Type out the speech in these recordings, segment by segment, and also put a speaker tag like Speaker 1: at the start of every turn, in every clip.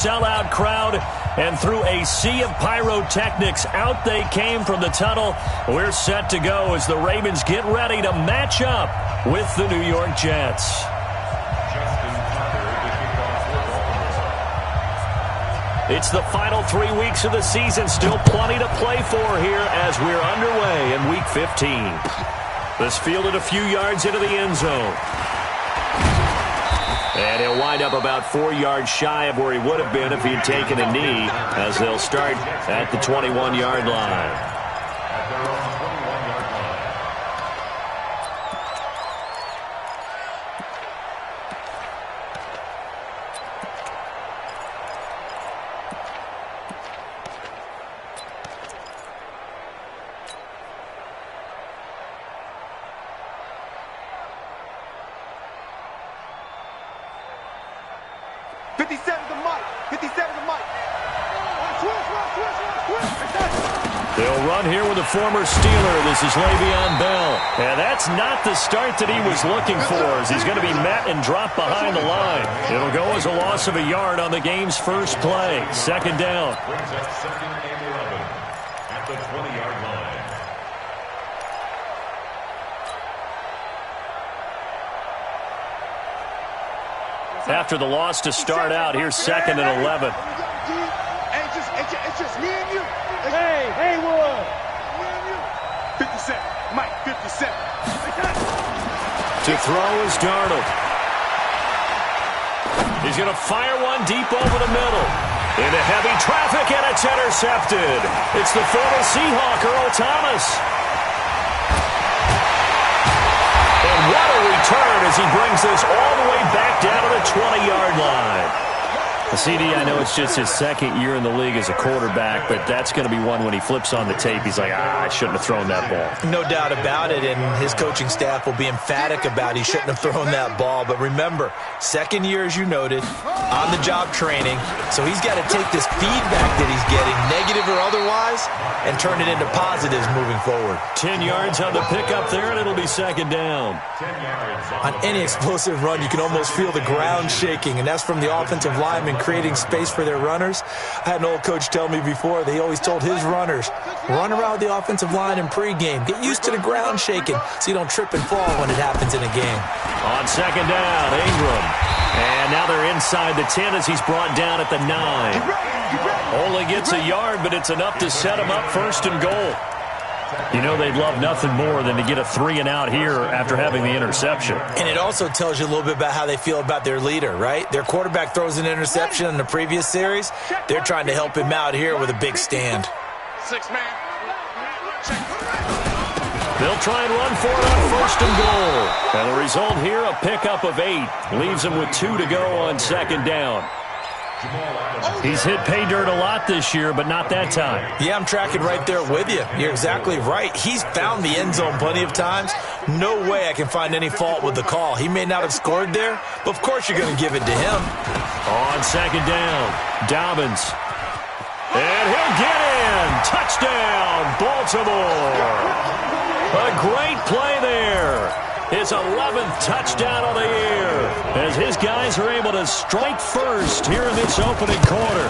Speaker 1: Sellout crowd, and through a sea of pyrotechnics, out they came from the tunnel. We're set to go as the Ravens get ready to match up with the New York Jets. It's the final 3 weeks of the season, still plenty to play for here as we're underway in Week 15. This fielded a few yards into the end zone. And he'll wind up about 4 yards shy of where he would have been if he had taken a knee, as they'll start at the 21-yard line.
Speaker 2: 57 to Mike. 57 to Mike.
Speaker 1: They'll run here with a former Steeler. This is Le'Veon Bell. And that's not the start that he was looking for, as he's going to be met and dropped behind the line. It'll go as a loss of a yard on the game's first play. Second down.
Speaker 3: Brings up second and 11 at the 20-yard line.
Speaker 1: After the loss to start out, here's second and 11.
Speaker 2: It's just me and you.
Speaker 4: Hey, Haywood.
Speaker 2: 57. Mike, 57.
Speaker 1: To throw is Darnold. He's going to fire one deep over the middle. Into heavy traffic, and it's intercepted. It's the former Seahawk, Earl Thomas. And what a return as he brings this all the way back down to the 20-yard line. CD, I know it's just his second year in the league as a quarterback, but that's going to be one when he flips on the tape. He's like, I shouldn't have thrown that ball.
Speaker 5: No doubt about it, and his coaching staff will be emphatic about he shouldn't have thrown that ball. But remember, second year, as you noted, on-the-job training, so he's got to take this feedback that he's getting, negative or otherwise, and turn it into positives moving forward.
Speaker 1: 10 yards on the pickup there, and it'll be second down.
Speaker 5: On any explosive run, you can almost feel the ground shaking, and that's from the offensive lineman creating space for their runners. I had an old coach tell me before, they always told his runners, run around the offensive line in pregame. Get used to the ground shaking so you don't trip and fall when it happens in a game.
Speaker 1: On second down, Ingram. And now they're inside the 10 as he's brought down at the 9. Only gets a yard, but it's enough to set him up first and goal. You know they'd love nothing more than to get a 3-and-out here after having the interception.
Speaker 5: And it also tells you a little bit about how they feel about their leader, right? Their quarterback throws an interception in the previous series. They're trying to help him out here with a big stand.
Speaker 2: 6-man.
Speaker 1: They'll try and run for it on first and goal. And the result here, a pickup of 8. Leaves them with 2 to go on second down. He's hit pay dirt a lot this year, but not that time.
Speaker 5: Yeah, I'm tracking right there with you. You're exactly right. He's found the end zone plenty of times. No way I can find any fault with the call. He may not have scored there, but of course you're going to give it to him.
Speaker 1: On second down, Dobbins. And he'll get in. Touchdown, Baltimore. A great play there. His 11th touchdown of the year as his guys are able to strike first here in this opening quarter.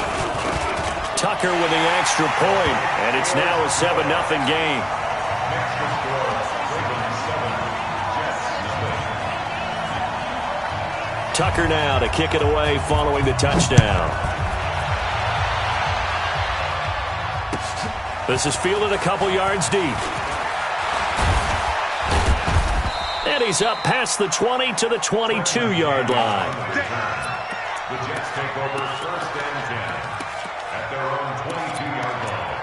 Speaker 1: Tucker with the extra point, and it's now a 7-0 game. Tucker now to kick it away following the touchdown. This is fielded a couple yards deep. And he's up past the 20 to the 22-yard line.
Speaker 3: The Jets take over first and 10 at their own 22-yard line.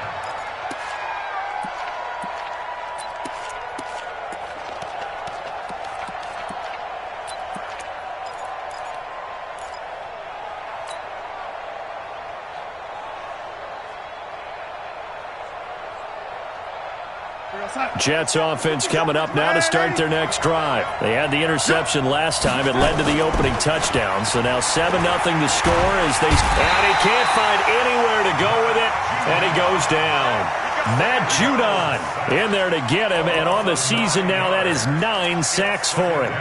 Speaker 1: Jets offense coming up now to start their next drive. They had the interception last time. It led to the opening touchdown. So now 7-0 to score as they... And he can't find anywhere to go with it. And he goes down. Matt Judon in there to get him. And on the season now, that is 9 sacks for him.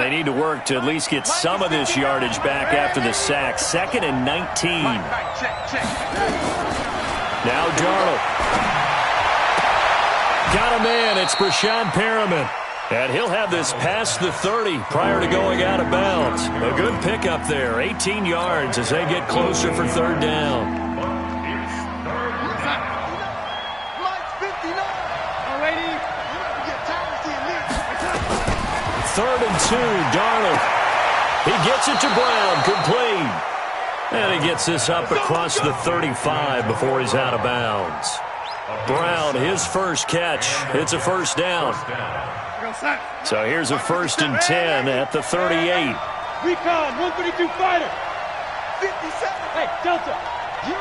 Speaker 1: They need to work to at least get some of this yardage back after the sack. 2nd and 19. Now Darnold. Got a man. It's Brashad Perriman. And he'll have this past the 30 prior to going out of bounds. A good pickup there. 18 yards as they get closer for 3rd down. Third and 2, Darnold. He gets it to Brown, complete. And he gets this up across the 35 before he's out of bounds. Brown, his first catch. It's a 1st down. So here's a 1st and 10 at the 38.
Speaker 4: Recon, 132 fighter.
Speaker 2: 57.
Speaker 4: Hey, Delta.
Speaker 2: You.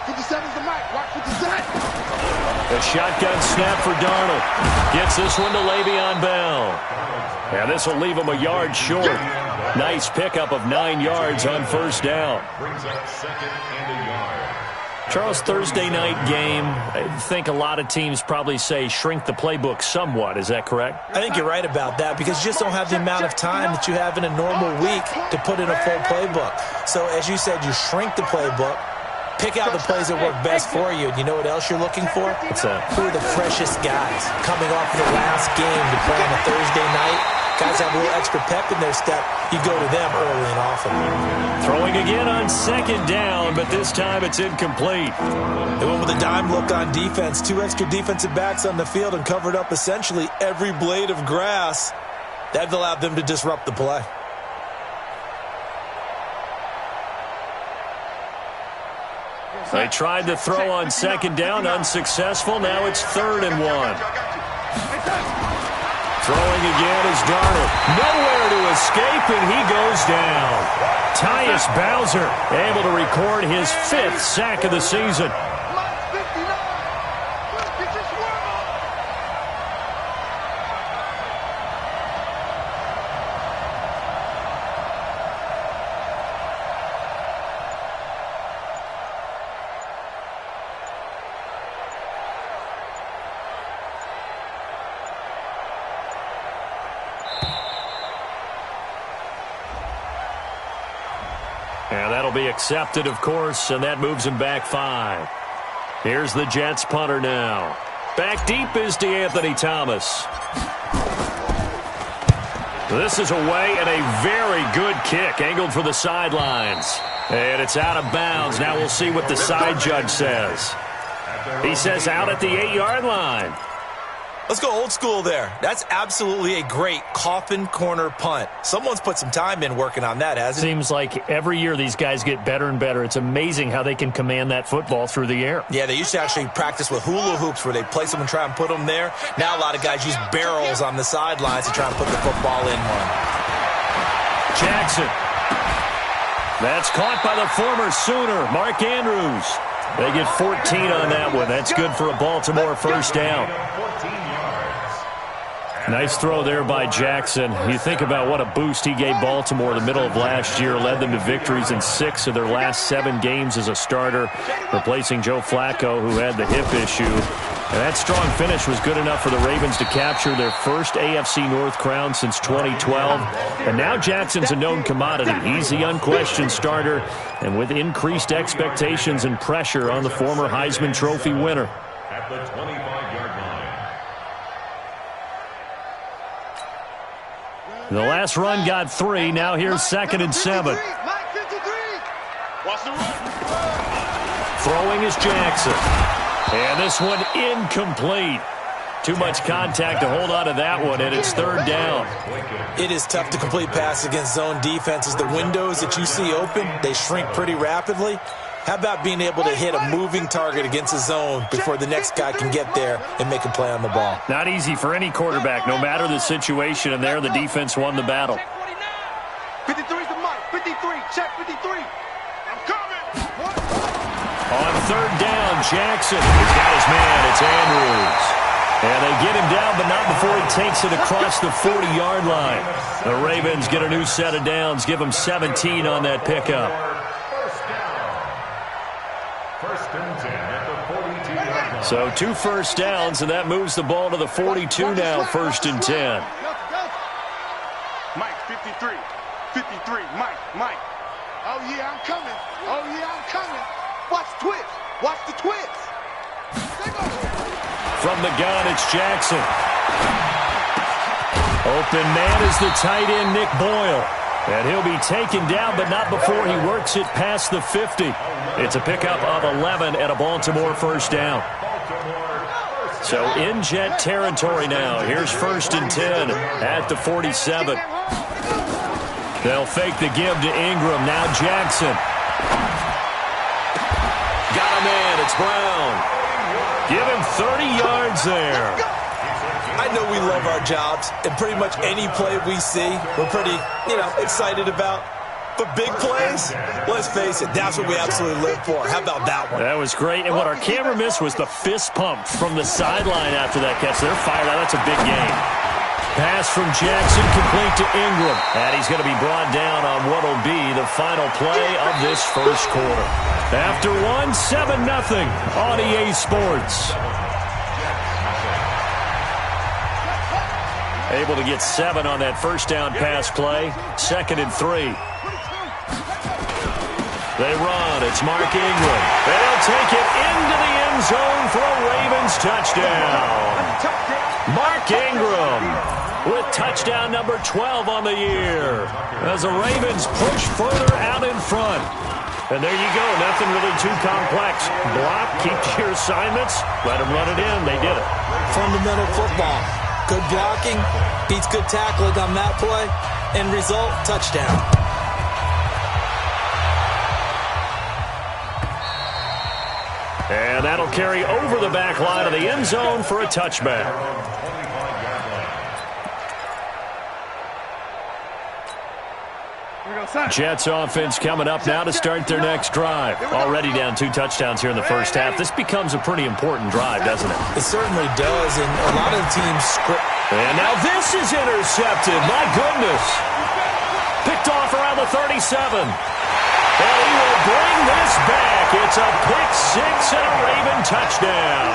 Speaker 2: 57's the mic. Watch 57.
Speaker 1: A shotgun snap for Darnold. Gets this one to Le'Veon Bell. And this will leave him a yard short. Nice pickup of 9 yards on 1st down.
Speaker 3: Brings up 2nd and a yard.
Speaker 1: Charles, Thursday night game, I think a lot of teams probably say shrink the playbook somewhat. Is that correct?
Speaker 5: I think you're right about that because you just don't have the amount of time that you have in a normal week to put in a full playbook. So as you said, you shrink the playbook, pick out the plays that work best for you. And you know what else you're looking for?
Speaker 1: What's that?
Speaker 5: Who are the freshest guys coming off the last game to play on a Thursday night? Guys have a little extra pep in their step. You go to them early and often.
Speaker 1: Throwing again on 2nd down, but this time it's incomplete.
Speaker 5: They went with a dime look on defense. 2 extra defensive backs on the field and covered up essentially every blade of grass. That allowed them to disrupt the play.
Speaker 1: They tried to throw on 2nd down, unsuccessful. Now it's 3rd and 1. Throwing again is Darnold. Nowhere to escape, and he goes down. Tyus Bowser able to record his 5th sack of the season. And that'll be accepted, of course, and that moves him back 5. Here's the Jets punter now. Back deep is DeAnthony Thomas. This is away and a very good kick, angled for the sidelines. And it's out of bounds. Now we'll see what the side judge says. He says out at the 8-yard line.
Speaker 5: Let's go old school there. That's absolutely a great coffin corner punt. Someone's put some time in working on that, hasn't it?
Speaker 1: Seems like every year these guys get better and better. It's amazing how they can command that football through the air.
Speaker 5: Yeah, they used to actually practice with hula hoops where they place them and try and put them there. Now a lot of guys use barrels on the sidelines to try and put the football in one.
Speaker 1: Jackson. That's caught by the former Sooner, Mark Andrews. They get 14 on that one. That's good for a Baltimore 1st down. Nice throw there by Jackson. You think about what a boost he gave Baltimore the middle of last year, led them to victories in 6 of their last 7 games as a starter, replacing Joe Flacco, who had the hip issue. And that strong finish was good enough for the Ravens to capture their first AFC North crown since 2012. And now Jackson's a known commodity. He's the unquestioned starter, and with increased expectations and pressure on the former Heisman Trophy winner.
Speaker 3: At the 25-yard line.
Speaker 1: The last run got 3. Now here's 2nd and 7. Throwing is Jackson. And this one incomplete. Too much contact to hold on to that one, and it's 3rd down.
Speaker 5: It is tough to complete passes against zone defenses. The windows that you see open, they shrink pretty rapidly. How about being able to hit a moving target against a zone before the next guy can get there and make a play on the ball?
Speaker 1: Not easy for any quarterback, no matter the situation, and there the defense won the battle.
Speaker 2: 53's the mic. 53. Check 53. I'm coming.
Speaker 1: On 3rd down, Jackson. He's got his man. It's Andrews. And they get him down, but not before he takes it across the 40-yard line. The Ravens get a new set of downs, give him 17 on that pickup. So 2 first downs, and that moves the ball to the 42 now, 1st and 10.
Speaker 2: 53. 53. Mike. Oh, yeah, I'm coming. Oh, yeah, I'm coming. Watch the twist. Watch the twist.
Speaker 1: From the gun, it's Jackson. Open man is the tight end, Nick Boyle. And he'll be taken down, but not before he works it past the 50. It's a pickup of 11 and a Baltimore first down. So in Jet territory now. Here's 1st and 10 at the 47. They'll fake the give to Ingram. Now Jackson. Got a man. It's Brown. Give him 30 yards there.
Speaker 5: I know we love our jobs, and pretty much any play we see, we're pretty, excited about. But big plays, let's face it, that's what we absolutely live for. How about that one?
Speaker 1: That was great. And what our camera missed was the fist pump from the sideline after that catch. They're fired out. That's a big game. Pass from Jackson complete to Ingram. And he's going to be brought down on what will be the final play of this first quarter. After 7-0 on EA Sports. Able to get 7 on that first down pass play. 2nd and 3. They run. It's Mark Ingram. And he'll take it into the end zone for a Ravens touchdown. Mark Ingram with touchdown number 12 on the year as the Ravens push further out in front. And there you go. Nothing really too complex. Block, keep to your assignments, let them run it in. They did it.
Speaker 5: Fundamental football. Good blocking, beats good tackling on that play. End result, touchdown.
Speaker 1: And that'll carry over the back line of the end zone for a touchback. Jets offense coming up now to start their next drive. Already down 2 touchdowns here in the first half. This becomes a pretty important drive, doesn't it?
Speaker 5: It certainly does, and a lot of the teams script.
Speaker 1: And now this is intercepted. My goodness. Picked off around the 37. And he will bring this back. It's a pick 6 and a Raven touchdown.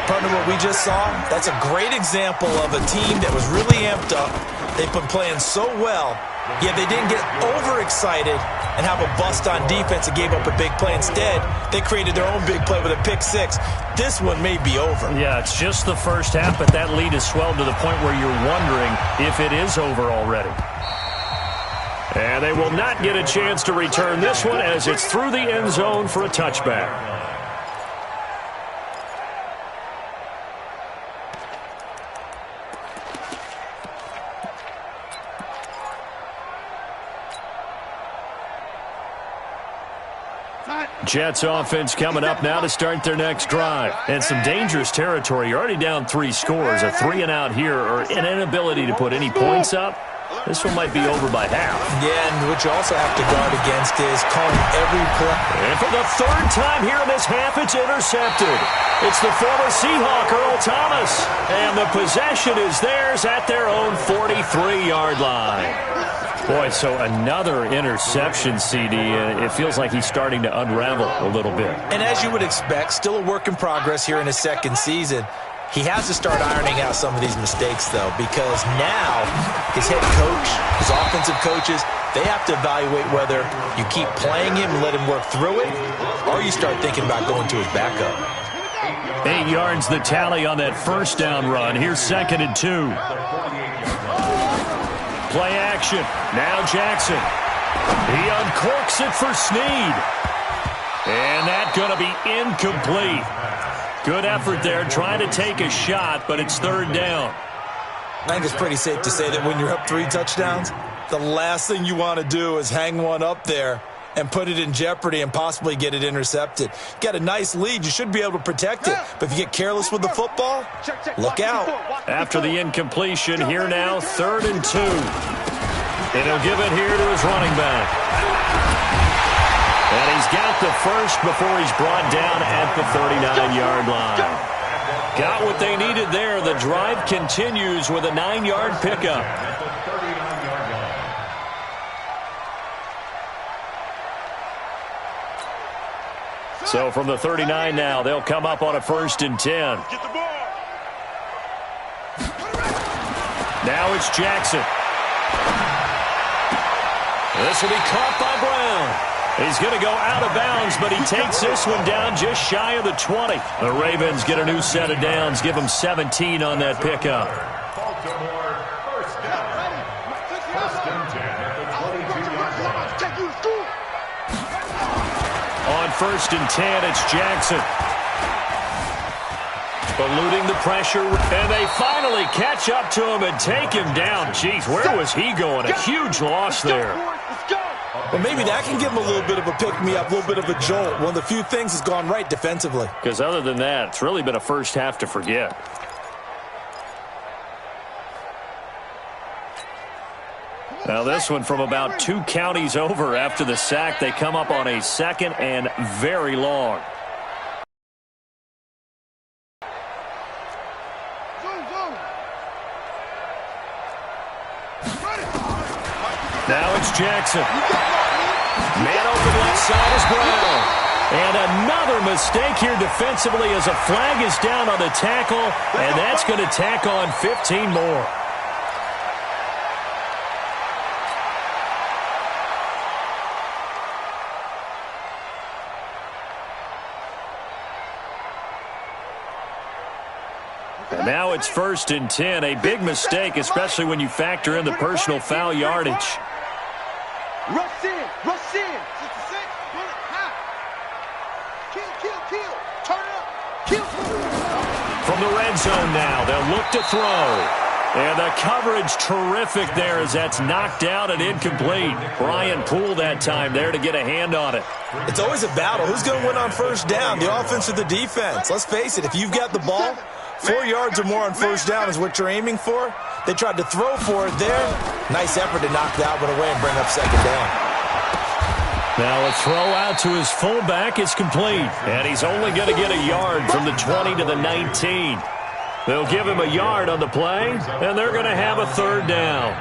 Speaker 5: Partner, what we just saw, that's a great example of a team that was really amped up. They've been playing so well, yet they didn't get overexcited and have a bust on defense and gave up a big play. Instead, they created their own big play with a pick 6. This one may be over.
Speaker 1: Yeah, it's just the first half, but that lead has swelled to the point where you're wondering if it is over already. And they will not get a chance to return this one as it's through the end zone for a touchback. Jets offense coming up now to start their next drive. And some dangerous territory. You're already down 3 scores. A 3-and-out here or an inability to put any points up. This one might be over by half.
Speaker 5: Yeah, and what you also have to guard against is calling every play.
Speaker 1: And for the 3rd time here in this half, it's intercepted. It's the former Seahawk, Earl Thomas. And the possession is theirs at their own 43-yard line. Boy, so another interception, CD, and it feels like he's starting to unravel a little bit.
Speaker 5: And as you would expect, still a work in progress here in his 2nd season. He has to start ironing out some of these mistakes, though, because now his head coach, his offensive coaches, they have to evaluate whether you keep playing him and let him work through it, or you start thinking about going to his backup.
Speaker 1: 8 yards the tally on that first down run. Here's 2nd and 2. Play action. Now Jackson. He uncorks it for Snead. And that's going to be incomplete. Good effort there trying to take a shot, but it's 3rd down.
Speaker 5: I think it's pretty safe to say that when you're up 3 touchdowns, the last thing you want to do is hang one up there and put it in jeopardy and possibly get it intercepted. You got a nice lead. You should be able to protect it. But if you get careless with the football, look out.
Speaker 1: After the incompletion, here now, 3rd and 2. And he'll give it here to his running back. And he's got the first before he's brought down at the 39-yard line. Got what they needed there. The drive continues with a 9-yard pickup. So from the 39 now, they'll come up on a 1st and 10. Now it's Jackson. This will be caught by Brown. He's going to go out of bounds, but he takes this one down just shy of the 20. The Ravens get a new set of downs, give them 17 on that pickup.
Speaker 3: Baltimore, first down. First and 10 at the 22-yard line.
Speaker 1: On first and 10, it's Jackson. Eluding the pressure, and they finally catch up to him and take him down. Jeez, where was he going? A huge loss there.
Speaker 5: Well, maybe that can give him a little bit of a pick-me-up, a little bit of a jolt. One of the few things has gone right defensively.
Speaker 1: Because other than that, it's really been a first half to forget. Now this one from about 2 counties over after the sack. They come up on a second and very long. Now it's Jackson. Man open left side is Brown. And another mistake here defensively as a flag is down on the tackle, and that's going to tack on 15 more. And now it's first and 10. A big mistake, especially when you factor in the personal foul yardage.
Speaker 2: Rush in, rush in. 66, pull it high. Kill. Turn it up. Kill.
Speaker 1: From the red zone now, they'll look to throw. And the coverage terrific there as that's knocked out and incomplete. Brian Poole that time there to get a hand on it.
Speaker 5: It's always a battle. Who's going to win on first down, the offense or the defense? Let's face it, if you've got the ball, 4 yards or more on first down is what you're aiming for. They tried to throw for it there. Nice effort to knock that one away and bring up second down.
Speaker 1: Now a throw out to his fullback is complete. And he's only going to get a yard from the 20 to the 19. They'll give him a yard on the play, and they're going to have a third down.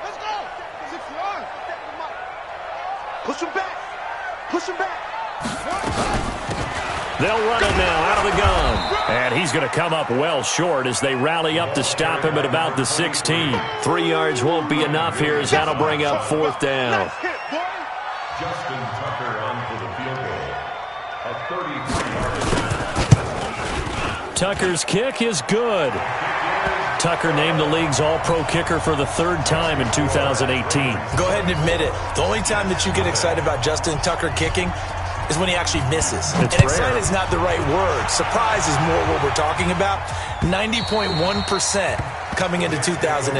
Speaker 2: Let's go. 6 yards. Push him back. Push him back.
Speaker 1: They'll run it now out of the gun. And he's going to come up well short as they rally up to stop him at about the 16. 3 yards won't be enough here as that'll bring up fourth down.
Speaker 3: Justin Tucker on for the field goal. A 33-yard.
Speaker 1: Tucker's kick is good. Tucker named the league's all-pro kicker for the 3rd time in 2018.
Speaker 5: Go ahead and admit it. The only time that you get excited about Justin Tucker kicking is when he actually misses. And excited is not the right word. Surprise is more what we're talking about. 90.1% coming into 2019.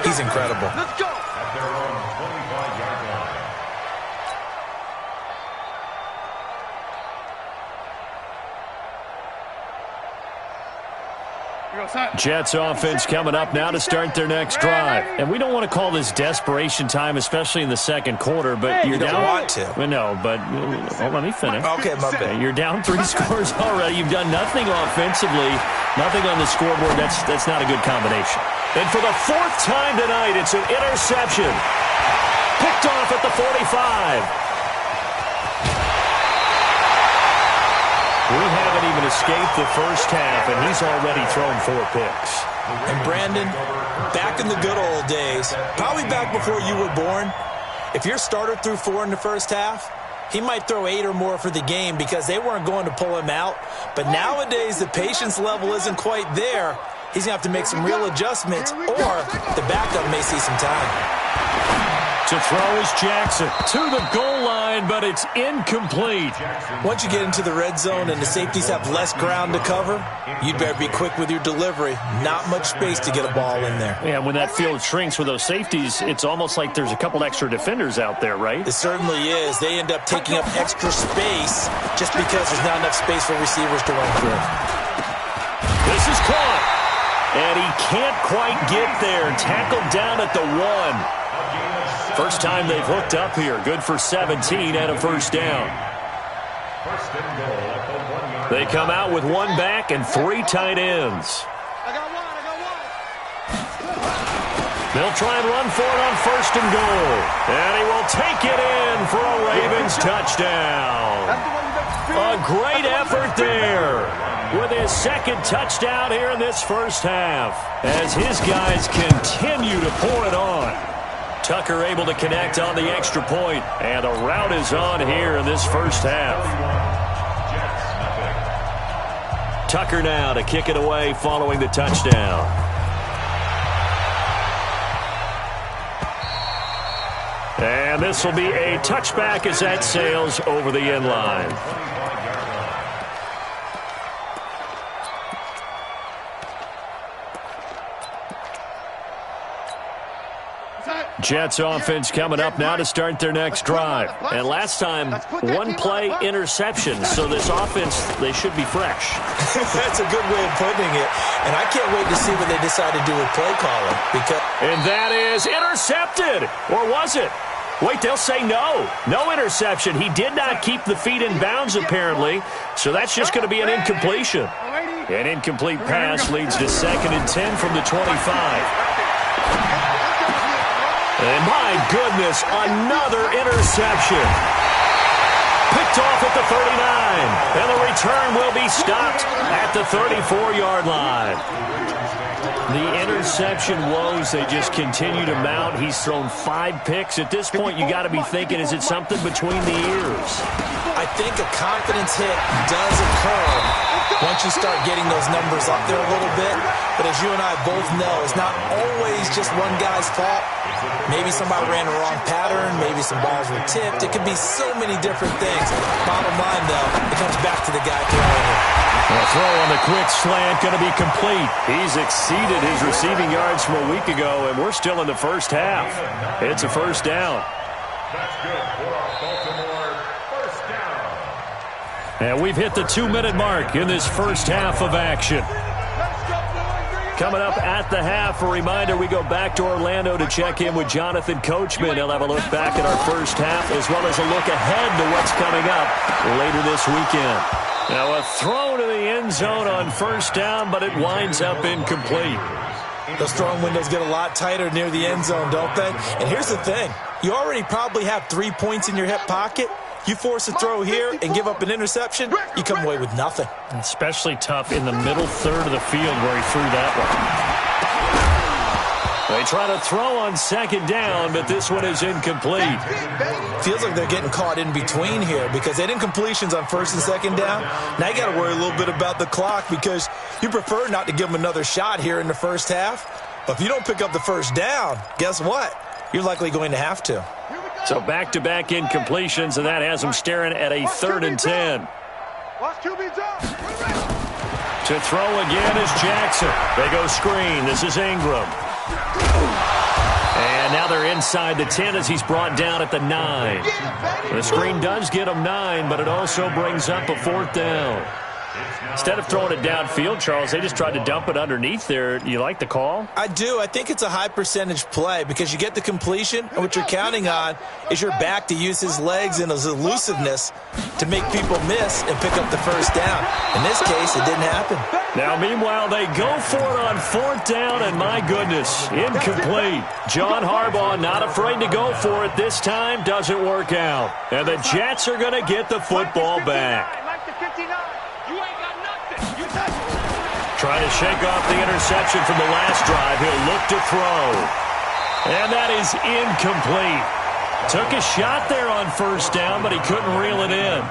Speaker 5: He's incredible.
Speaker 2: Let's go.
Speaker 3: At their own 25-yard line.
Speaker 1: Jets offense coming up now to start their next drive. And we don't want to call this desperation time, especially in the second quarter, but you're down.
Speaker 5: You don't want to.
Speaker 1: No, but let me finish.
Speaker 5: Okay, my bad.
Speaker 1: You're down 3 scores already. You've done nothing offensively, nothing on the scoreboard. That's not a good combination. And for the 4th time tonight, it's an interception. Picked off at the 45. We haven't even escaped the first half, and he's already thrown 4 picks.
Speaker 5: And Brandon, back in the good old days, probably back before you were born, if your starter threw 4 in the first half, he might throw 8 or more for the game because they weren't going to pull him out. But nowadays, the patience level isn't quite there. He's going to have to make some real adjustments, or the backup may see some time.
Speaker 1: To throw is Jackson to the goal line, but it's incomplete.
Speaker 5: Once you get into the red zone and the safeties have less ground to cover, you'd better be quick with your delivery. Not much space to get a ball in there.
Speaker 1: Yeah, when that field shrinks with those safeties, it's almost like there's a couple extra defenders out there, right?
Speaker 5: It certainly is. They end up taking up extra space just because there's not enough space for receivers to run through.
Speaker 1: This is caught. And he can't quite get there. Tackled down at the 1. First time they've hooked up here. Good for 17 and a first down.
Speaker 3: First and goal at the 1 yard.
Speaker 1: They come out with one back and three tight ends.
Speaker 2: I got one.
Speaker 1: They'll try and run for it on first and goal. And he will take it in for a Ravens touchdown. A great effort there with his second touchdown here in this first half as his guys continue to pour it on. Tucker able to connect on the extra point, and a rout is on here in this first half. Tucker now to kick it away following the touchdown. And this will be a touchback as that sails over the end line. Jets offense coming up now to start their next drive. And last time, one play interception. So this offense, they should be fresh.
Speaker 5: That's a good way of putting it. And I can't wait to see what they decide to do with play calling.
Speaker 1: And that is intercepted. Or was it? Wait, they'll say no. No interception. He did not keep the feet in bounds, apparently. So that's just going to be an incompletion. An incomplete pass leads to 2nd and 10 from the 25. And my goodness, another interception. Picked off at the 39. And the return will be stopped at the 34-yard line. The interception woes, they just continue to mount. He's thrown 5 picks. At this point, you got to be thinking, is it something between the ears?
Speaker 5: I think a confidence hit does occur once you start getting those numbers up there a little bit. But as you and I both know, it's not always just one guy's fault. Maybe somebody ran a wrong pattern. Maybe some balls were tipped. It could be so many different things. Bottom line, though, it comes back to the guy throwing it.
Speaker 1: A throw on the quick slant going to be complete. He's exceeded his receiving yards from a week ago, and we're still in the first half. It's a first down.
Speaker 3: That's good for Baltimore. First down.
Speaker 1: And we've hit the 2-minute mark in this first half of action. Coming up at the half, a reminder, we go back to Orlando to check in with Jonathan Coachman. He'll have a look back at our first half as well as a look ahead to what's coming up later this weekend. Now a throw to the end zone on first down, but it winds up incomplete.
Speaker 5: Those throwing windows get a lot tighter near the end zone, don't they? And here's the thing. You already probably have 3 points in your hip pocket. You force a throw here and give up an interception, you come away with nothing.
Speaker 1: Especially tough in the middle third of the field where he threw that one. They try to throw on second down, but this one is incomplete.
Speaker 5: Feels like they're getting caught in between here because they had incompletions on first and second down. Now you got to worry a little bit about the clock because you prefer not to give them another shot here in the first half. But if you don't pick up the first down, guess what? You're likely going to have to.
Speaker 1: So back-to-back incompletions, and that has them staring at a 3rd and 10. To throw again is Jackson. They go screen. This is Ingram. And now they're inside the 10 as he's brought down at the 9. The screen does get him 9, but it also brings up a 4th down. Instead of throwing it downfield, Charles, they just tried to dump it underneath there. You like the call?
Speaker 5: I do. I think it's a high percentage play because you get the completion, and what you're counting on is your back to use his legs and his elusiveness to make people miss and pick up the first down. In this case, it didn't happen.
Speaker 1: Now, meanwhile, they go for it on 4th down, and my goodness, incomplete. John Harbaugh not afraid to go for it this time. Doesn't work out. And the Jets are going to get the football back. Trying to shake off the interception from the last drive. He'll look to throw. And that is incomplete. Took a shot there on first down, but he couldn't reel it in.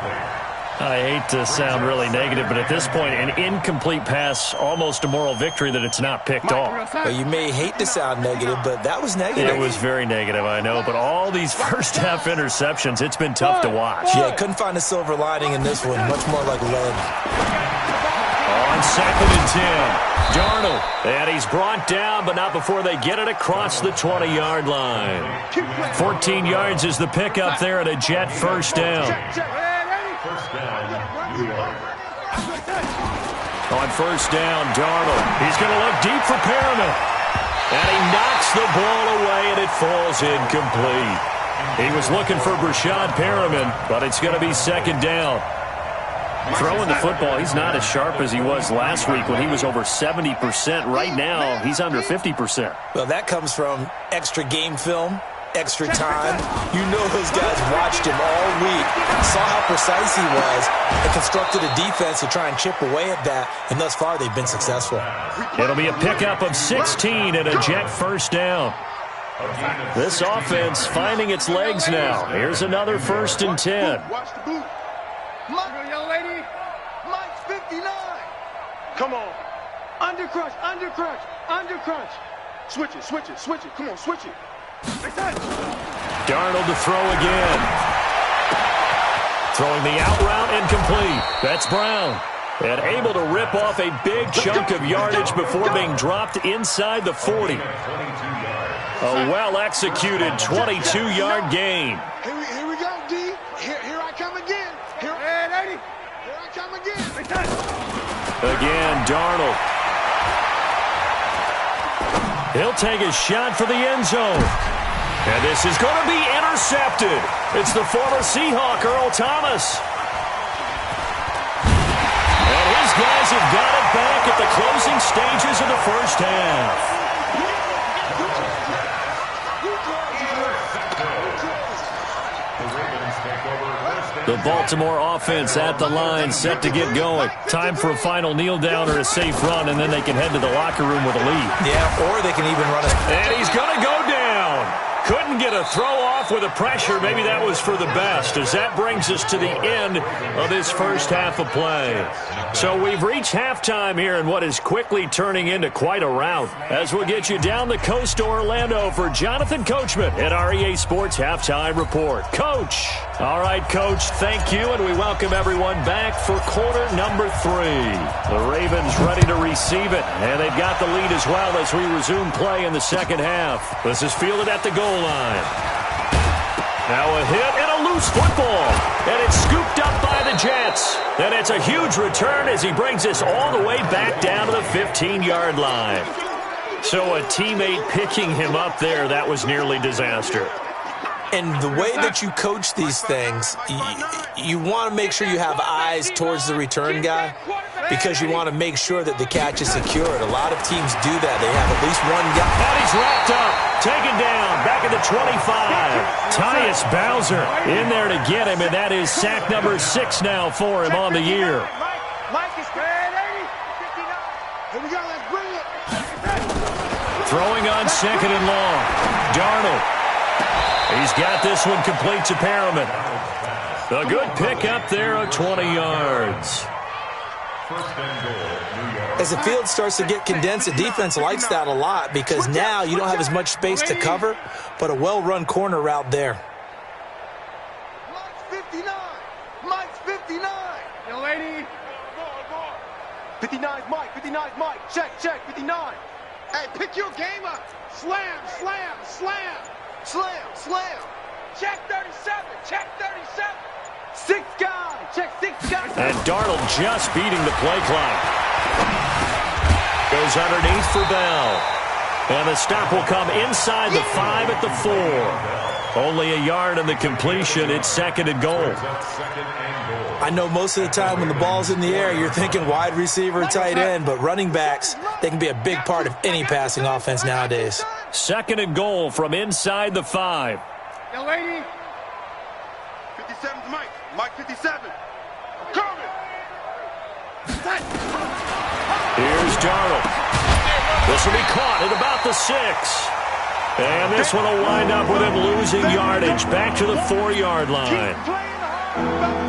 Speaker 1: I hate to sound really negative, but at this point, an incomplete pass, almost a moral victory that it's not picked off.
Speaker 5: Well, you may hate to sound negative, but that was negative.
Speaker 1: It was very negative, I know, but all these first-half interceptions, it's been tough to watch.
Speaker 5: Yeah, couldn't find a silver lining in this one. Much more like lead.
Speaker 1: On 2nd and 10, Darnold, and he's brought down, but not before they get it across the 20-yard line. 14 yards is the pickup there at a Jet first down.
Speaker 3: First down, New York.
Speaker 1: On first down, Darnold. He's going to look deep for Perriman. And he knocks the ball away, and it falls incomplete. He was looking for Brashad Perriman, but it's going to be 2nd down. Throwing the football, he's not as sharp as he was last week when he was over 70%. Right now, he's under 50%.
Speaker 5: Well, that comes from extra game film, extra time. You know those guys watched him all week, saw how precise he was, and constructed a defense to try and chip away at that, and thus far they've been successful.
Speaker 1: It'll be a pickup of 16 and a jet first down. This offense finding its legs now. Here's another 1st and 10.
Speaker 2: Watch the boot. Mike, young lady. Mike's 59. Come on. Under crunch, under crunch, under crunch. Switch it, switch it, switch it. Come on, switch it.
Speaker 1: Darnold to throw again. Throwing the out route incomplete. That's Brown. And able to rip off a big chunk of yardage before being dropped inside the 40. A well-executed 22-yard gain.
Speaker 2: Here we go, D. Here I come again. Here I come again.
Speaker 1: Again, Darnold. He'll take a shot for the end zone. And this is going to be intercepted. It's the former Seahawk, Earl Thomas. And his guys have got it back at the closing stages of the first half. The Baltimore offense at the line, set to get going. Time for a final kneel down or a safe run, and then they can head to the locker room with a lead.
Speaker 5: Yeah, or they can even run it.
Speaker 1: And he's going to go down. Couldn't get a throw off with the pressure. Maybe that was for the best, as that brings us to the end of this first half of play. So we've reached halftime here in what is quickly turning into quite a rout, as we'll get you down the coast to Orlando for Jonathan Coachman at our EA Sports Halftime Report. Coach. All right, Coach, thank you, and we welcome everyone back for quarter number 3. The Ravens ready to receive it, and they've got the lead as well as we resume play in the second half. This is fielded at the goal line. Now a hit and a loose football, and it's scooped up by the Jets. And it's a huge return as he brings us all the way back down to the 15-yard line. So a teammate picking him up there, that was nearly disaster.
Speaker 5: And the way that you coach these things, you want to make sure you have eyes towards the return guy because you want to make sure that the catch is secured. A lot of teams do that. They have at least one guy.
Speaker 1: And he's wrapped up, taken down, back at the 25. Tyus Bowser in there to get him, and that is sack number 6 now for him on the year.
Speaker 2: Mike is ready. Here we go, let's bring it.
Speaker 1: Throwing on 2nd and long. Darnold. He's got this one complete to Perriman. A good pickup there of 20 yards.
Speaker 5: As the field starts to get condensed, the defense likes that a lot because now you don't have as much space to cover, but a well-run corner route there.
Speaker 2: Mike's 59. Mike's 59. Young lady. 59's Mike. 59's Mike. Check, 59. Hey, pick your game up. Slam. Check 37. 6 guy. Check 6 guys.
Speaker 1: And Darnold just beating the play clock. Goes underneath for Bell. And the stop will come inside the 5 at the 4. Only a yard in the completion. It's 2nd and goal.
Speaker 5: I know most of the time when the ball's in the air, you're thinking wide receiver, tight end, but running backs, they can be a big part of any passing offense nowadays.
Speaker 1: 2nd and goal from inside the 5.
Speaker 2: Young lady. 57's Mike. Mike 57. Coming.
Speaker 1: Here's Darnold. This will be caught at about the 6. And this one will wind up with him losing yardage back to the 4-yard line.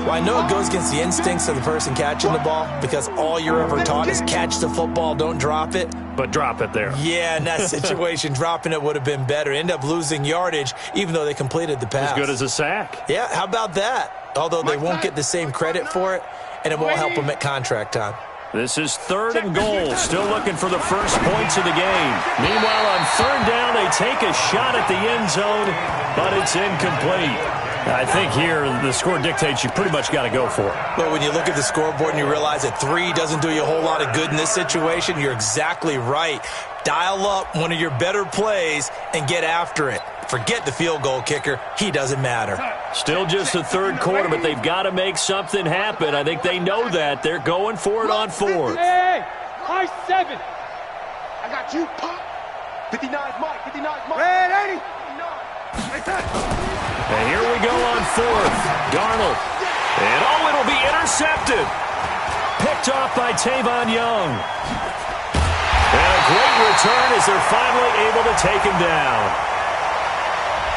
Speaker 5: Well, I know it goes against the instincts of the person catching the ball because all you're ever taught is catch the football, don't drop it.
Speaker 1: But drop it there.
Speaker 5: Yeah, in that situation, dropping it would have been better. End up losing yardage even though they completed the pass.
Speaker 1: As good as a sack.
Speaker 5: Yeah, how about that? Although they won't get the same credit for it, and it won't help them at contract time.
Speaker 1: This is 3rd and goal. Still looking for the first points of the game. Meanwhile, on 3rd down, they take a shot at the end zone, but it's incomplete. I think here the score dictates you pretty much got to go for it.
Speaker 5: But when you look at the scoreboard and you realize that 3 doesn't do you a whole lot of good in this situation, you're exactly right. Dial up one of your better plays and get after it. Forget the field goal kicker. He doesn't matter.
Speaker 1: Still just the third quarter, but they've got to make something happen. I think they know that. They're going for it on fourth.
Speaker 4: Hey, high 7.
Speaker 2: I got you, Pop. 59's Mike. 59's Mike. Red 80.
Speaker 1: And here we go on fourth. Darnold. And it'll be intercepted. Picked off by Tavon Young. And a great return as they're finally able to take him down.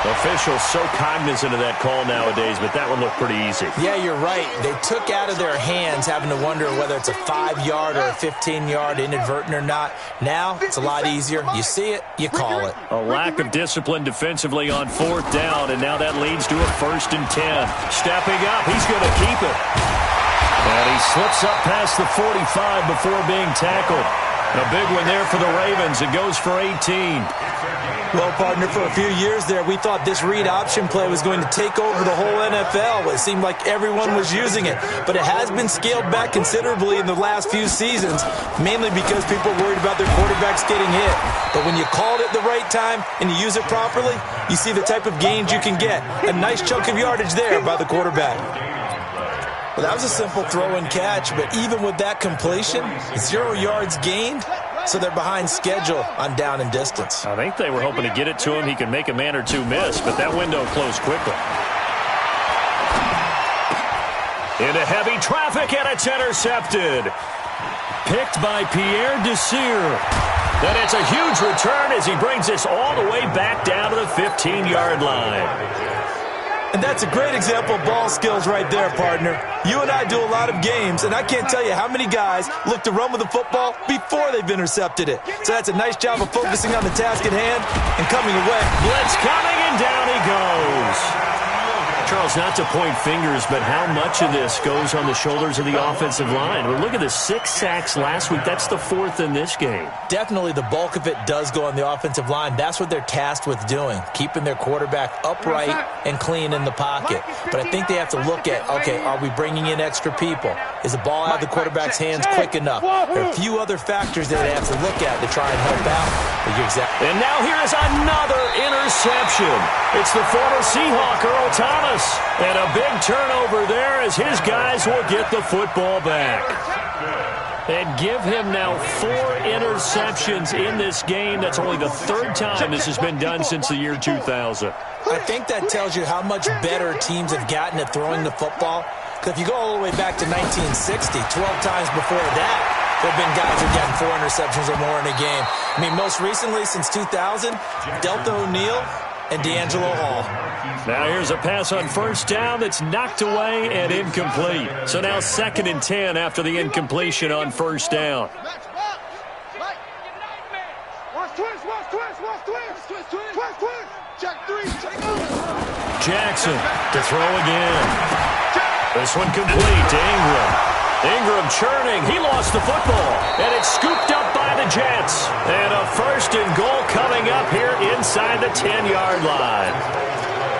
Speaker 1: Officials so cognizant of that call nowadays, but that one looked pretty easy.
Speaker 5: Yeah, you're right. They took out of their hands having to wonder whether it's a 5-yard or a 15-yard inadvertent or not. Now, it's a lot easier. You see it, you call it.
Speaker 1: A lack of discipline defensively on fourth down, and now that leads to a 1st and 10. Stepping up, he's going to keep it. And he slips up past the 45 before being tackled. A big one there for the Ravens. It goes for 18.
Speaker 5: Well, partner, for a few years there, we thought this read option play was going to take over the whole NFL. It seemed like everyone was using it. But it has been scaled back considerably in the last few seasons, mainly because people are worried about their quarterbacks getting hit. But when you call it at the right time and you use it properly, you see the type of gains you can get. A nice chunk of yardage there by the quarterback. Well, that was a simple throw and catch, but even with that completion, 0 yards gained, so they're behind schedule on down and distance.
Speaker 1: I think they were hoping to get it to him. He could make a man or two miss, but that window closed quickly. Into heavy traffic, and it's intercepted. Picked by Pierre Desir. Then it's a huge return as he brings this all the way back down to the 15-yard line.
Speaker 5: And that's a great example of ball skills right there, partner. You and I do a lot of games, and I can't tell you how many guys look to run with the football before they've intercepted it. So that's a nice job of focusing on the task at hand and coming away.
Speaker 1: Blitz coming, and down he goes. Charles, not to point fingers, but how much of this goes on the shoulders of the offensive line? Well, look at the 6 sacks last week. That's the 4th in this game.
Speaker 5: Definitely the bulk of it does go on the offensive line. That's what they're tasked with doing, keeping their quarterback upright and clean in the pocket. But I think they have to look at, okay, are we bringing in extra people? Is the ball out of the quarterback's hands quick enough? There are a few other factors that they have to look at to try and help out.
Speaker 1: And now here is another interception. It's the former Seahawk, Earl Thomas. And a big turnover there as his guys will get the football back. And give him now 4 interceptions in this game. That's only the 3rd time this has been done since the year 2000.
Speaker 5: I think that tells you how much better teams have gotten at throwing the football. Because if you go all the way back to 1960, 12 times before that, there have been guys who are getting 4 interceptions or more in a game. I mean, most recently, since 2000, Delta O'Neal and D'Angelo Hall.
Speaker 1: Now here's a pass on 1st down that's knocked away and incomplete. So now 2nd and 10 after the incompletion on 1st down. Jackson to throw again. This one complete to Ingram. Ingram churning. He lost the football. And it's scooped up by the Jets. And a 1st and goal coming up here inside the 10-yard line.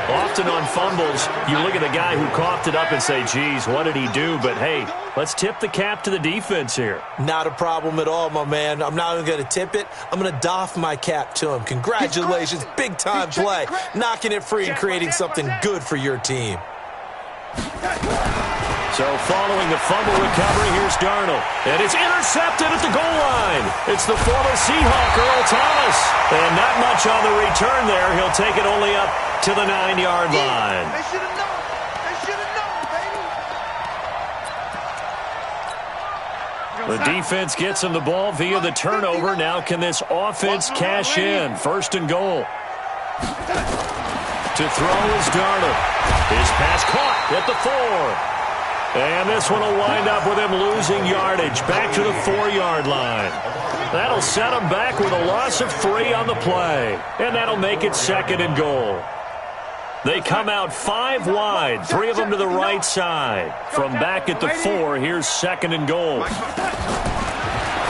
Speaker 1: Often on fumbles, you look at the guy who coughed it up and say, geez, what did he do? But, hey, let's tip the cap to the defense here.
Speaker 5: Not a problem at all, my man. I'm not even going to tip it. I'm going to doff my cap to him. Congratulations. Big-time play. Knocking it free and creating something good for your team.
Speaker 1: So following the fumble recovery, here's Darnold. And it's intercepted at the goal line. It's the former Seahawk, Earl Thomas. And not much on the return there. He'll take it only up to the 9-yard line.
Speaker 2: They should have known. They should have known, baby.
Speaker 1: The defense gets him the ball via the turnover. Now can this offense cash in? 1st and goal. To throw is Darnold. His pass caught at the 4. And this one will wind up with him losing yardage back to the 4-yard line. That'll set him back with a loss of 3 on the play. And that'll make it 2nd and goal. They come out 5 wide, 3 of them to the right side. From back at the 4, here's 2nd and goal.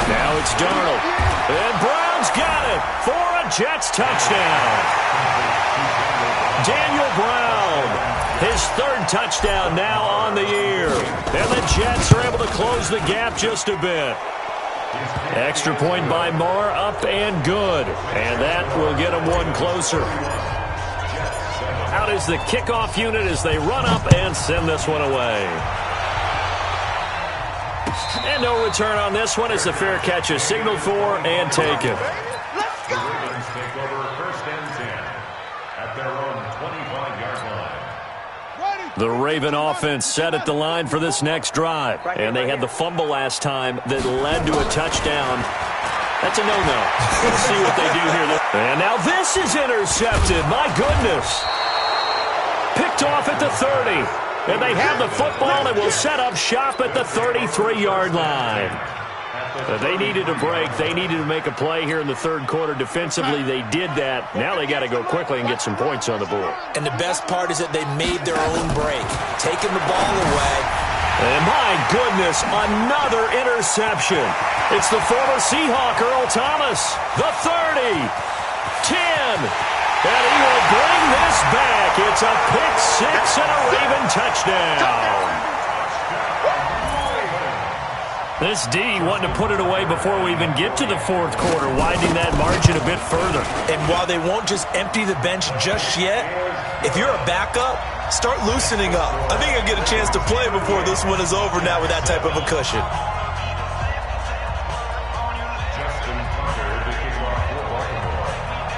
Speaker 1: Now it's Darnold. And Brown's got it for a Jets touchdown. Daniel Brown. His 3rd touchdown now on the year. And the Jets are able to close the gap just a bit. Extra point by Marr, up and good. And that will get them 1 closer. Out is the kickoff unit as they run up and send this one away. And no return on this one as the fair catch is signaled for and taken.
Speaker 3: The Ravens take over first and 10 at their own 25-yard line.
Speaker 1: The Raven offense set at the line for this next drive. And they had the fumble last time that led to a touchdown. That's a no-no. Let's see what they do here. And now this is intercepted. My goodness. Picked off at the 30. And they have the football and will set up shop at the 33-yard line. They needed a break. They needed to make a play here in the third quarter. Defensively, they did that. Now they got to go quickly and get some points on the board.
Speaker 5: And the best part is that they made their own break, taking the ball away.
Speaker 1: And my goodness, another interception. It's the former Seahawk, Earl Thomas. The 30, 10. And he will bring this back. It's a pick six and a Raven touchdown. This D wanting to put it away before we even get to the fourth quarter, widening that margin a bit further.
Speaker 5: And while they won't just empty the bench just yet, if you're a backup, start loosening up. I think you'll get a chance to play before this one is over now with that type of a cushion.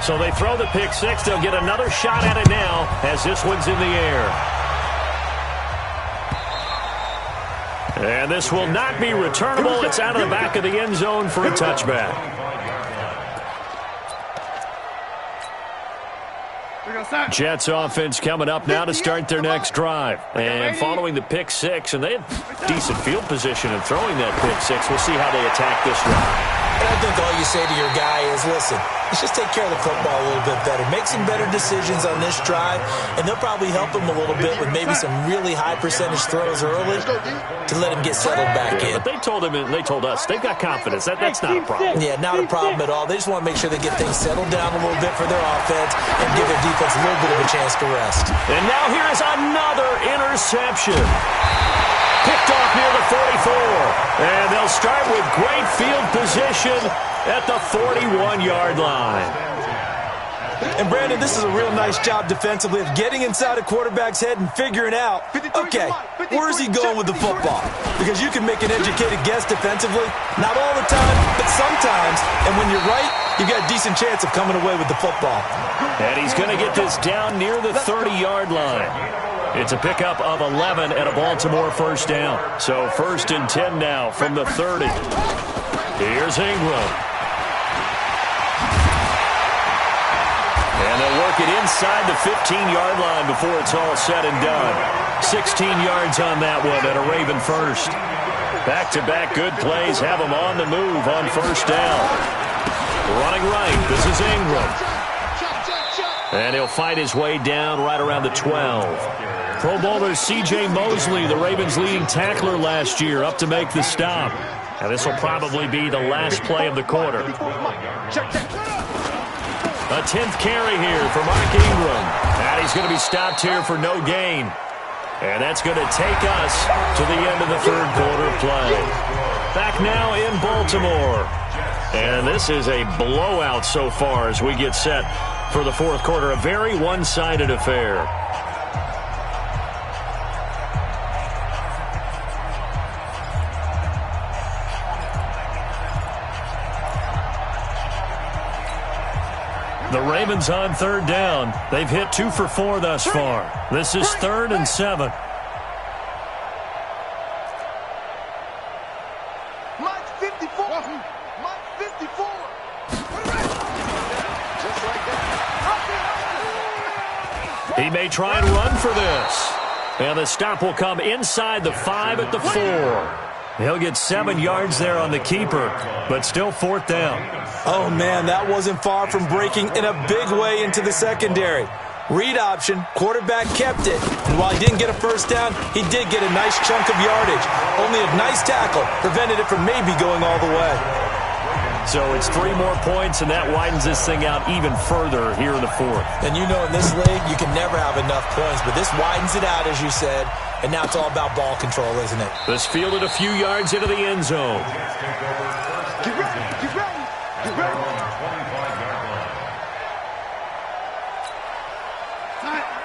Speaker 1: So they throw the pick six. They'll get another shot at it now as this one's in the air. And this will not be returnable. It's out of the back of the end zone for a touchback. Jets offense coming up now to start their next drive. And following the pick six, and they had decent field position in throwing that pick six. We'll see how they attack this drive.
Speaker 5: And I think all you say to your guy is, listen, let's just take care of the football a little bit better. Make some better decisions on this drive, and they'll probably help him a little bit with maybe some really high percentage throws early to let him get settled back in.
Speaker 1: But they told him, and they told us, they've got confidence. That's not a problem.
Speaker 5: Yeah, not a problem at all. They just want to make sure they get things settled down a little bit for their offense and give their defense a little bit of a chance to rest.
Speaker 1: And now here is another interception. Picked off near the 44. And they'll start with great field position at the 41-yard line.
Speaker 5: And, Brandon, this is a real nice job defensively of getting inside a quarterback's head and figuring out, okay, where's he going with the football? Because you can make an educated guess defensively. Not all the time, but sometimes. And when you're right, you've got a decent chance of coming away with the football.
Speaker 1: And he's going to get this down near the 30-yard line. It's a pickup of 11 and a Baltimore first down. So first and 10 now from the 30. Here's Ingram. And they'll work it inside the 15-yard line before it's all said and done. 16 yards on that one and a Raven first. Back-to-back good plays have them on the move on first down. Running right, this is Ingram. And he'll fight his way down right around the 12. Pro Bowler C.J. Mosley, the Ravens' leading tackler last year, up to make the stop. And this will probably be the last play of the quarter. A 10th carry here for Mark Ingram. And he's going to be stopped here for no gain. And that's going to take us to the end of the third quarter play. Back now in Baltimore. And this is a blowout so far as we get set for the fourth quarter. A very one-sided affair. The Ravens on third down. They've hit 2 for 4 thus far. This is 3rd and 7.
Speaker 2: Mike 54. Mike 54. Just like that.
Speaker 1: He may try and run for this. And the stop will come inside the 5 at the 4. He'll get 7 yards there on the keeper, but still 4th down.
Speaker 5: Oh, man, that wasn't far from breaking in a big way into the secondary. Read option, quarterback kept it. And while he didn't get a first down, he did get a nice chunk of yardage. Only a nice tackle prevented it from maybe going all the way.
Speaker 1: So it's 3 more points, and that widens this thing out even further here in the fourth.
Speaker 5: And you know in this league, you can never have enough points, but this widens it out, as you said. And now it's all about ball control, isn't it?
Speaker 1: This fielded a few yards into the end zone.
Speaker 2: Get ready. Get ready. Get ready.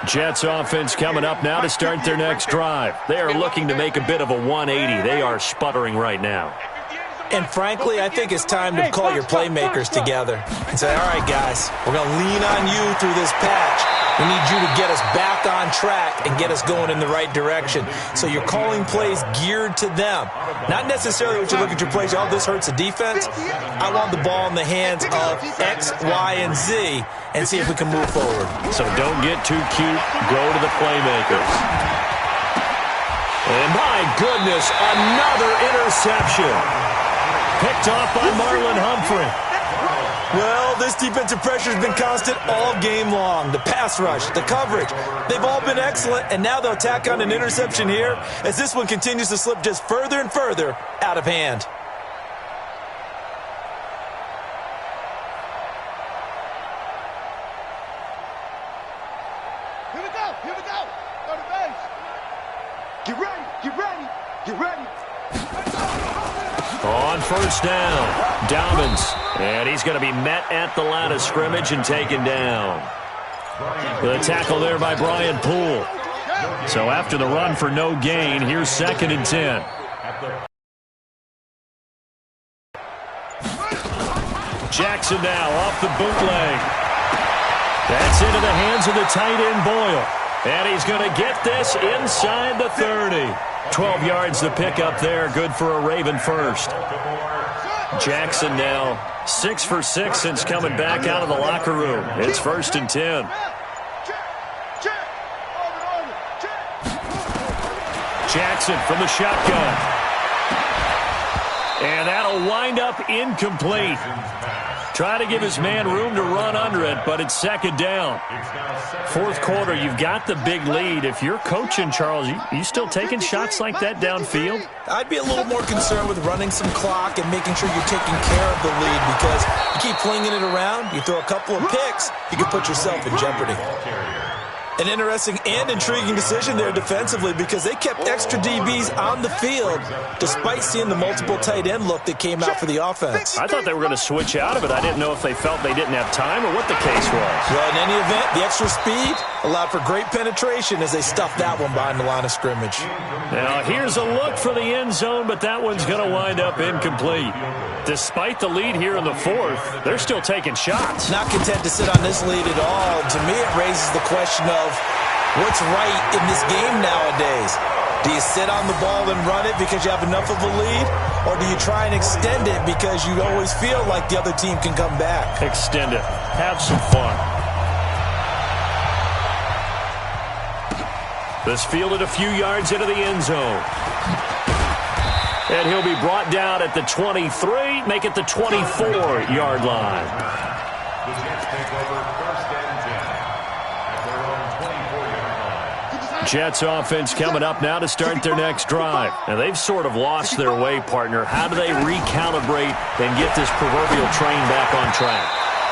Speaker 1: Jets offense coming up now to start their next drive. They are looking to make a bit of a 180. They are sputtering right now.
Speaker 5: And frankly, I think it's time to call your playmakers together and say, all right, guys, we're going to lean on you through this patch. We need you to get us back on track and get us going in the right direction. So you're calling plays geared to them. Not necessarily what you look at your plays, oh, this hurts the defense. I want the ball in the hands of X, Y, and Z and see if we can move forward.
Speaker 1: So don't get too cute. Go to the playmakers. And my goodness, another interception. Picked off by Marlon Humphrey.
Speaker 5: Well, this defensive pressure has been constant all game long. The pass rush, the coverage, they've all been excellent, and now they'll tack on an interception here as this one continues to slip just further and further out of hand.
Speaker 2: Here we go, here we go. Go to base. Get ready, get ready, get ready.
Speaker 1: On first down, Dobbins. And he's going to be met at the line of scrimmage and taken down. The tackle there by Brian Poole. So after the run for no gain, here's 2nd and 10. Jackson now off the bootleg. That's into the hands of the tight end Boyle. And he's going to get this inside the 30. 12 yards to pick up there. Good for a Raven first. Jackson now 6 for 6 since coming back out of the locker room. It's 1st and 10. Jackson from the shotgun. And that'll wind up incomplete. Try to give his man room to run under it, but it's 2nd down. 4th quarter, you've got the big lead. If you're coaching, Charles, you still taking shots like that downfield?
Speaker 5: I'd be a little more concerned with running some clock and making sure you're taking care of the lead, because you keep flinging it around, you throw a couple of picks, you can put yourself in jeopardy. An interesting and intriguing decision there defensively, because they kept extra DBs on the field despite seeing the multiple tight end look that came out for the offense.
Speaker 1: I thought they were going to switch out of it. I didn't know if they felt they didn't have time or what the case was.
Speaker 5: Well, in any event, the extra speed allowed for great penetration as they stuffed that one behind the line of scrimmage.
Speaker 1: Now, here's a look for the end zone, but that one's going to wind up incomplete. Despite the lead here in the 4th, they're still taking shots.
Speaker 5: Not content to sit on this lead at all. To me, it raises the question of what's right in this game nowadays. Do you sit on the ball and run it because you have enough of a lead? Or do you try and extend it because you always feel like the other team can come back?
Speaker 1: Extend it. Have some fun. This fielded a few yards into the end zone. And he'll be brought down at the 23, make it the 24-yard line.
Speaker 3: The Jets take over 1st and 10 at their own 24-yard line.
Speaker 1: Jets offense coming up now to start their next drive. And they've sort of lost their way, partner. How do they recalibrate and get this proverbial train back on track?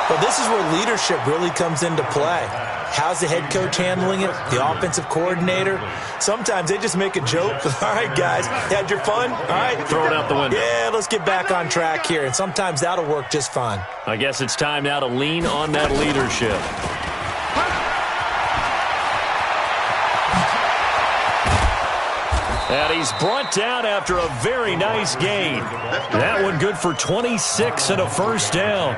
Speaker 5: Well, this is where leadership really comes into play. How's the head coach handling it? The offensive coordinator? Sometimes they just make a joke. All right, guys, had your fun? All right.
Speaker 1: Throw it out the window.
Speaker 5: Yeah, let's get back on track here. And sometimes that'll work just fine.
Speaker 1: I guess it's time now to lean on that leadership. And he's brought down after a very nice gain. That one good for 26 and a 1st down.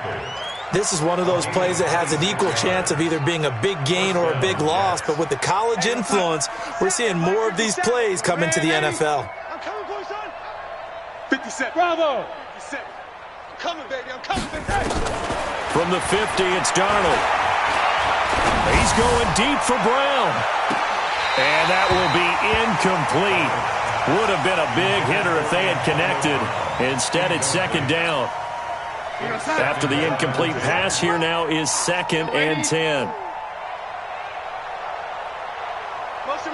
Speaker 5: This is one of those plays that has an equal chance of either being a big gain or a big loss. But with the college influence, we're seeing more of these plays come into the NFL.
Speaker 2: I'm coming for you, son. 57.
Speaker 4: Bravo.
Speaker 2: 57. I'm coming, baby. I'm coming, baby.
Speaker 1: From the 50, it's Darnold. He's going deep for Brown. And that will be incomplete. Would have been a big hitter if they had connected. Instead, it's 2nd down. After the incomplete pass, here now is 2nd and 10.
Speaker 2: Motion.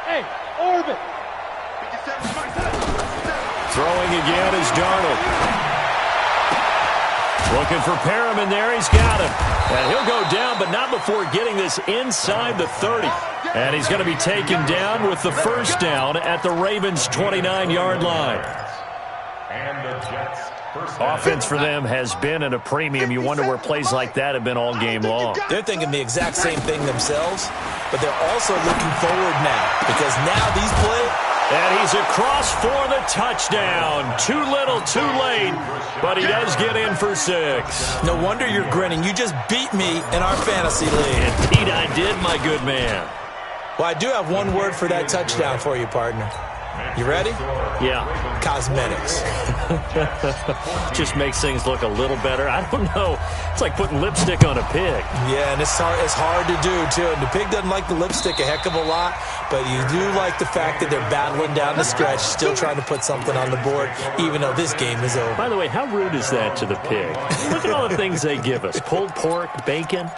Speaker 4: Hey, orbit.
Speaker 2: 57.
Speaker 1: Throwing again is Darnold. Looking for Perriman there. He's got him. And he'll go down, but not before getting this inside the 30. And he's going to be taken down with the 1st down at the Ravens' 29-yard line.
Speaker 3: And the Jets
Speaker 1: Offense for them has been at a premium. You wonder where plays like that have been all game long.
Speaker 5: They're thinking the exact same thing themselves, but they're also looking forward now because now these plays.
Speaker 1: And he's across for the touchdown. Too little, too late, but he does get in for 6.
Speaker 5: No wonder you're grinning. You just beat me in our fantasy league.
Speaker 1: And Pete, I did, my good man.
Speaker 5: Well, I do have one word for that touchdown for you, partner. You ready?
Speaker 1: Yeah.
Speaker 5: Cosmetics.
Speaker 1: Just makes things look a little better. I don't know. It's like putting lipstick on a pig.
Speaker 5: Yeah, and it's hard to do, too. And the pig doesn't like the lipstick a heck of a lot, but you do like the fact that they're battling down the stretch, still trying to put something on the board, even though this game is over.
Speaker 1: By the way, how rude is that to the pig? Look at all the things they give us. Pulled pork, bacon.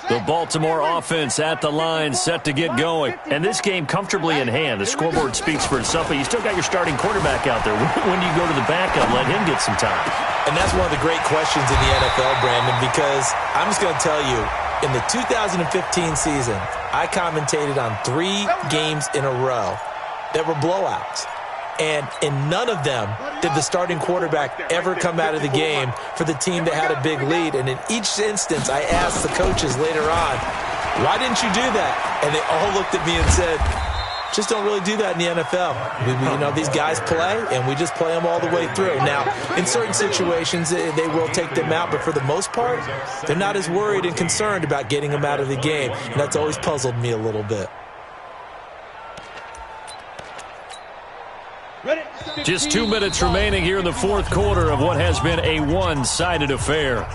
Speaker 1: The Baltimore offense at the line, set to get going. And this game comfortably in hand. The scoreboard speaks for itself, but you still got your starting quarterback out there. When do you go to the backup, let him get some time?
Speaker 5: And that's one of the great questions in the NFL, Brandon, because I'm just going to tell you, in the 2015 season, I commentated on 3 games in a row that were blowouts. And in none of them did the starting quarterback ever come out of the game for the team that had a big lead. And in each instance, I asked the coaches later on, why didn't you do that? And they all looked at me and said, just don't really do that in the NFL. These guys play, and we just play them all the way through. Now, in certain situations, they will take them out, but for the most part, they're not as worried and concerned about getting them out of the game. And that's always puzzled me a little bit.
Speaker 1: Just 2 minutes remaining here in the fourth quarter of what has been a one-sided affair.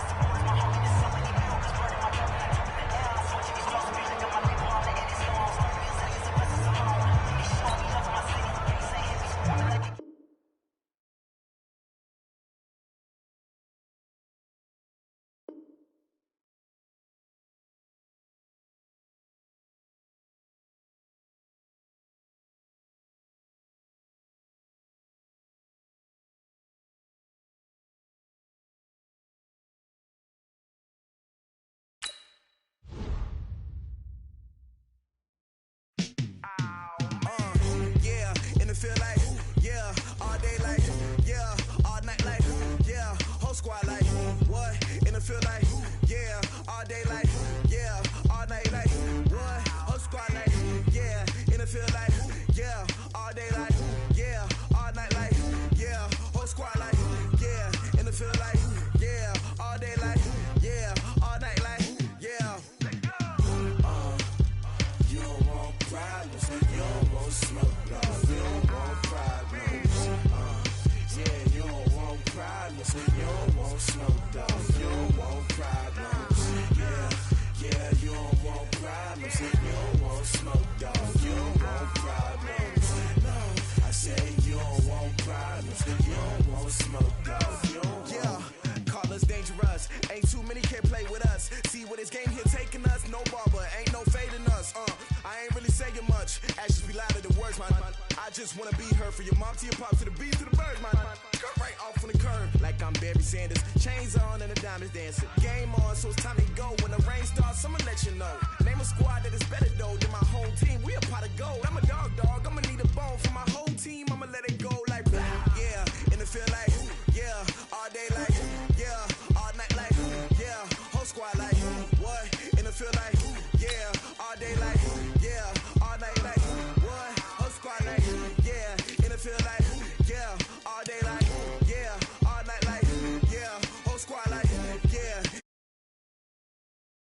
Speaker 6: Chains on and the diamonds dancing. Game on, so it's time to go. When the rain starts, I'ma let you know.